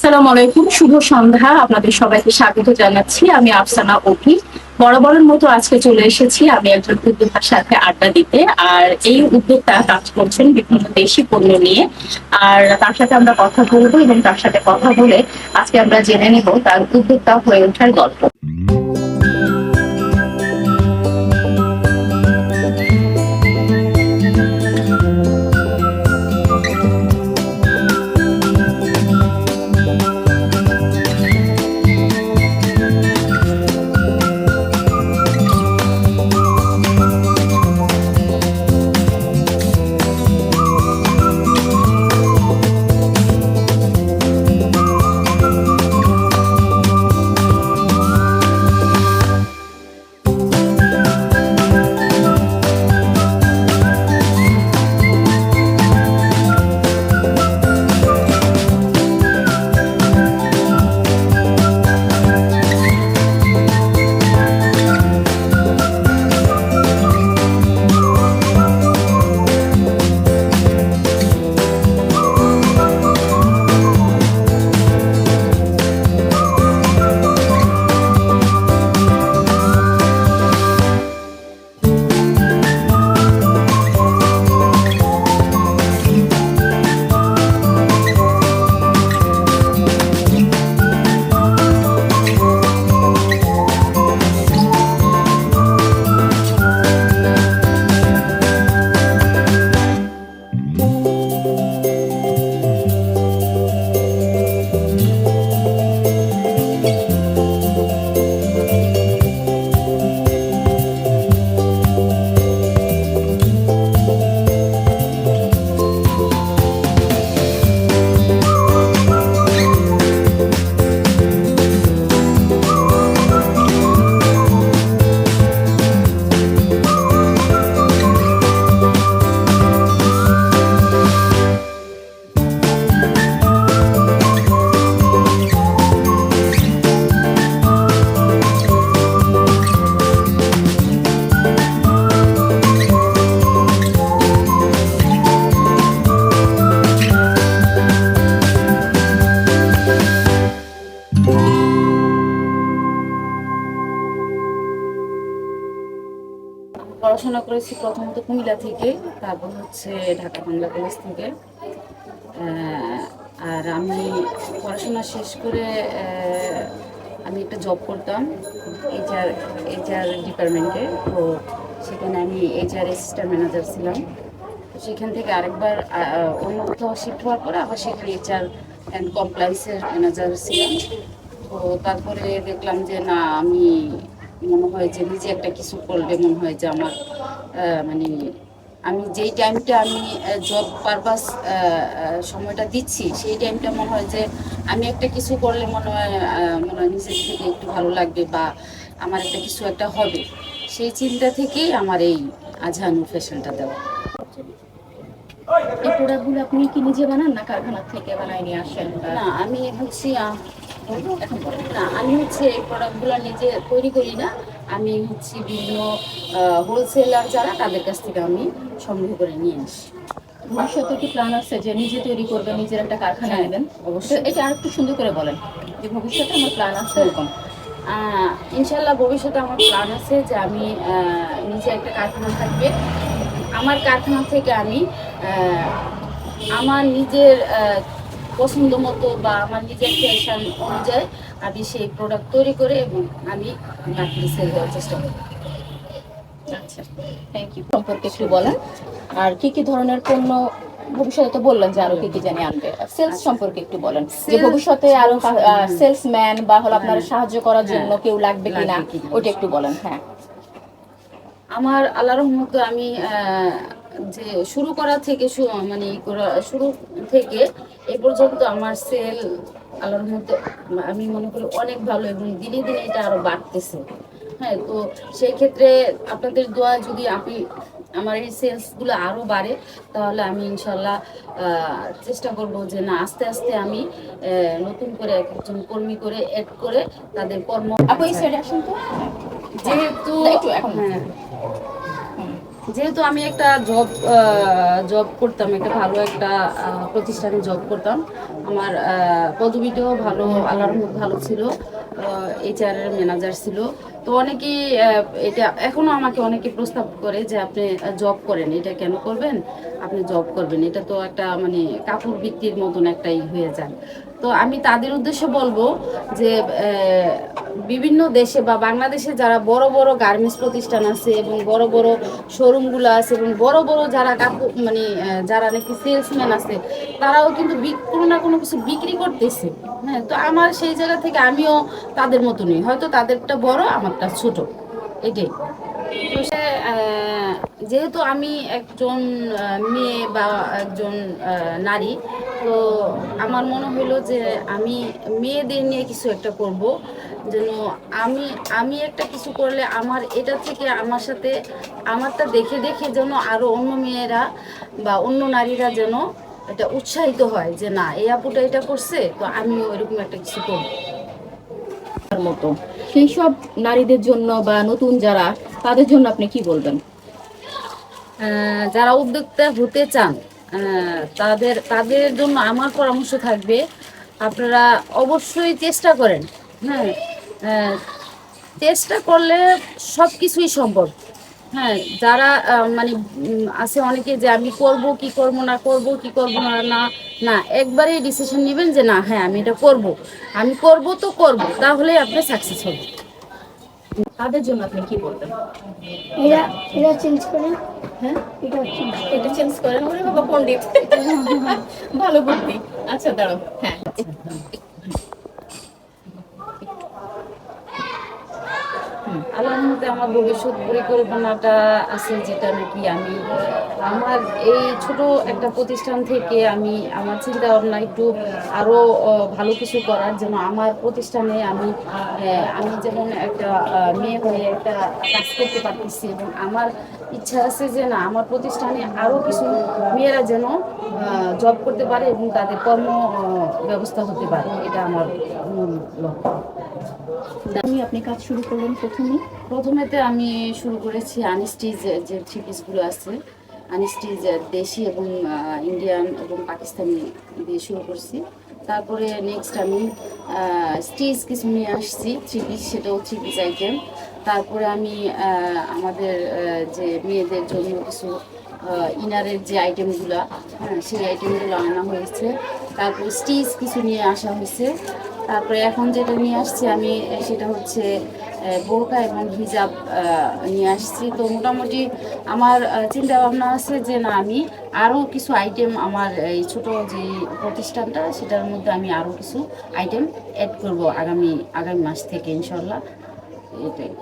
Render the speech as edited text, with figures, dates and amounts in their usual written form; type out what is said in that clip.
আসসালামু আলাইকুম, শুভ সন্ধ্যা। আপনাদের সবাইকে স্বাগত জানাচ্ছি। আমি আফসানা অপি। বরাবরের মতো আজকে চলে এসেছি আমি একজন উদ্যোক্তার সাথে আড্ডা দিতে। আর এই উদ্যোক্তা কাজ করছেন বিভিন্ন দেশি পণ্য নিয়ে। আর তার সাথে আমরা কথা বলবো এবং তার সাথে কথা বলে আজকে আমরা জেনে নেব তার উদ্যোক্তা হয়ে ওঠার গল্প। পড়াশোনা করেছি প্রথমত কুমিল্লা থেকে, তারপর হচ্ছে ঢাকা বাংলা কলেজ থেকে। আর আমি পড়াশোনা শেষ করে আমি একটা জব করতাম এইচআর ডিপার্টমেন্টে। তো সেখানে আমি এইচআর অ্যাসিস্ট্যান্ট ম্যানেজার ছিলাম। তো সেখান থেকে আরেকবার অন্য কোথাও শিফট হওয়ার পরে আবার সেখানে এইচআর অ্যান্ড কমপ্লায়েন্সের ম্যানেজার ছিলাম। তো তারপরে দেখলাম যে না, আমি মনে হয় যে নিজে একটা কিছু করলে মনে হয় যে আমার মানে আমি যেই টাইমটা আমি জব পারপাস সময়টা দিচ্ছি, সেই টাইমটা মনে হয় যে আমি একটা কিছু করলে মনে হয় নিজের থেকে একটু ভালো লাগবে বা আমার একটা কিছু একটা হবে। সেই চিন্তা থেকেই আমার এই আজহানুর ফ্যাশনটা দেওয়া। এই প্রোডাক্টগুলো আপনি কি নিজে বানান না কারখানা থেকে বানায় নিয়ে আসেন? না, আমি হচ্ছে না, আমি হচ্ছে এই প্রোডাক্টগুলো নিজে তৈরি করি না। আমি হচ্ছে বিভিন্ন হোলসেলার যারা, তাদের কাছ থেকে আমি সংগ্রহ করে নিয়ে আসি। ভবিষ্যতে কি প্ল্যান আছে যে নিজে তৈরি করবেন, নিজের একটা কারখানা হ্যাঁ, নেবেন? অবশ্যই। এটা আর একটু সুন্দর করে বলেন যে ভবিষ্যতে আমার প্ল্যান আছে এরকম। ইনশাল্লাহ ভবিষ্যতে আমার প্ল্যান আছে যে আমি নিজে একটা কারখানা থাকবে। আমার কারখানা থেকে আমি আমার নিজের পছন্দ মতো বা আমার নিজের ফ্যাশন অনুযায়ী আমি সেই প্রোডাক্ট তৈরি করে এবং আমি মার্কেটে সেল দেওয়ার চেষ্টা করি। আচ্ছা, থ্যাংক ইউ। সম্পর্কে একটু বলেন, আর কি কি ধরনের পণ্য ভবিষ্যতে তো বললেন যে আরো কি কি জানি আনবে। সেলস সম্পর্কে একটু বলেন যে ভবিষ্যতে আরো সেলসম্যান বা হলো আপনার সাহায্য করার জন্য কেউ লাগবে কিনা, ওটা একটু বলেন। হ্যাঁ, আমার আল্লাহর রহমতে আমি যে শুরু করা থেকে মানে শুরু থেকে এ পর্যন্ত আমার সেল আল্লাহর রহমতে আমি মনে করি অনেক ভালো, এবং দিনে দিনে এটা আরো বাড়তেছে। হ্যাঁ, তো সেই ক্ষেত্রে আপনাদের দোয়া যদি আপনি আমার এই সেলসগুলো আরও বাড়ে, তাহলে আমি ইনশাল্লাহ চেষ্টা করব যে না, আস্তে আস্তে আমি নতুন করে একজন কর্মী করে অ্যাড করে তাদের কর্ম আপু এই সাইডে আসুন তো। যেহেতু একটু এখন হ্যাঁ, যেহেতু আমি একটা জব করতাম, একটা ভালো একটা প্রতিষ্ঠানে জব করতাম, আমার পদবিটাও ভালো, আল্লাহর রহমত ভালো ছিল, এইচআর এর ম্যানেজার ছিল। তো অনেকেই এটা এখনো আমাকে অনেকে প্রস্তাব করে যে আপনি জব করেন, এটা কেন করবেন, আপনি জব করবেন, এটা তো একটা মানে কাপড় বিক্রির মতন একটাই হয়ে যায়। তো আমি তাদের উদ্দেশ্যে বলবো যে বিভিন্ন দেশে বা বাংলাদেশে যারা বড় বড় গার্মেন্টস প্রতিষ্ঠান আছে এবং বড় বড় শোরুমগুলো আছে এবং বড় বড় যারা কাপড় মানে যারা নাকি সেলসম্যান আছে, তারাও কিন্তু কোনো না কোনো কিছু বিক্রি করতেছে। হ্যাঁ, তো আমার সেই জায়গা থেকে আমিও তাদের মতনই, হয়তো তাদেরটা বড় আমারটা ছোট, এটাই। তো সে যেহেতু আমি একজন মেয়ে বা একজন নারী, তো আমার মনে হলো যে আমি মেয়েদের নিয়ে কিছু একটা করব, যেন আমি আমি একটা কিছু করলে আমার এটা থেকে আমার সাথে আমারটা দেখে দেখে যেন আরো অন্য মেয়েরা বা অন্য নারীরা যেন এটা উৎসাহিত হয় যে না, এই আপুটা এটা করছে, তো আমিও এরকম একটা কিছু করবো। তার মতো সেই সব নারীদের জন্য বা নতুন যারা, তাদের জন্য আপনি কি বলবেন? যারা উদ্যোক্তা হতে চান, তাদের তাদের জন্য আমার পরামর্শ থাকবে, আপনারা অবশ্যই চেষ্টা করেন। হ্যাঁ, আহ, চেষ্টা করলে সব কিছুই সম্ভব। হ্যাঁ, যারা মানে আছে অনেকে যে আমি করব কি করব না, করব কি করব না, না না একবারেই ডিসিশন নেবেন যে না, হ্যাঁ আমি এটা করব, আমি করব তো করব, তাহলে আপনি সাকসেস হবেন। তাদের জন্য আপনি কি বলবেন? এটা এটা চেঞ্জ করে, হ্যাঁ, এটা চেঞ্জ এটা চেঞ্জ করেন। ওরে বাবা, পণ্ডিত! ভালো বুদ্ধি। আচ্ছা, দাঁড়াও। হ্যাঁ, আল্লাহর মধ্যে আমার ভবিষ্যৎ পরিকল্পনাটা আছে, যেটা নাকি আমি আমার এই ছোট একটা প্রতিষ্ঠান থেকে আমি আমার চিন্তা ভাবনা একটু আরো ভালো কিছু করার জন্য আমার প্রতিষ্ঠানে আমি যেমন একটা মেয়ে হয়ে একটা কাজ করতে পারতেছি, এবং আমার ইচ্ছা আছে যে না, আমার প্রতিষ্ঠানে আরো কিছু মেয়েরা যেন জব করতে পারে এবং তাদের কর্ম ব্যবস্থা হতে পারে, এটা আমার মূল লক্ষ্য। আপনি কাজ শুরু করলেন প্রথমে? প্রথমেতে আমি শুরু করেছি আনস্টিচ, যে থ্রি পিসগুলো আছে আনস্টিচ দেশি এবং ইন্ডিয়ান এবং পাকিস্তানি দিয়ে শুরু করছি। তারপরে নেক্সট আমি স্টিচ কিছু নিয়ে আসছি, থ্রি পিস, সেটাও থ্রি পিস আইটেম। তারপরে আমি আমাদের যে মেয়েদের জন্য কিছু ইনারের যে আইটেমগুলো, হ্যাঁ সেই আইটেমগুলো আনা হয়েছে। তারপরে স্টিচ কিছু নিয়ে আসা হয়েছে। তারপরে এখন যেটা নিয়ে আসছি আমি, সেটা হচ্ছে বোরকা এবং হিজাব নিয়ে আসছি। তো মোটামুটি আমার চিন্তা ভাবনা আছে যে না, আমি আরও কিছু আইটেম আমার এই ছোটো যে প্রতিষ্ঠানটা, সেটার মধ্যে আমি আরও কিছু আইটেম অ্যাড করব আগামী মাস থেকে ইনশাল্লাহ, এটাই।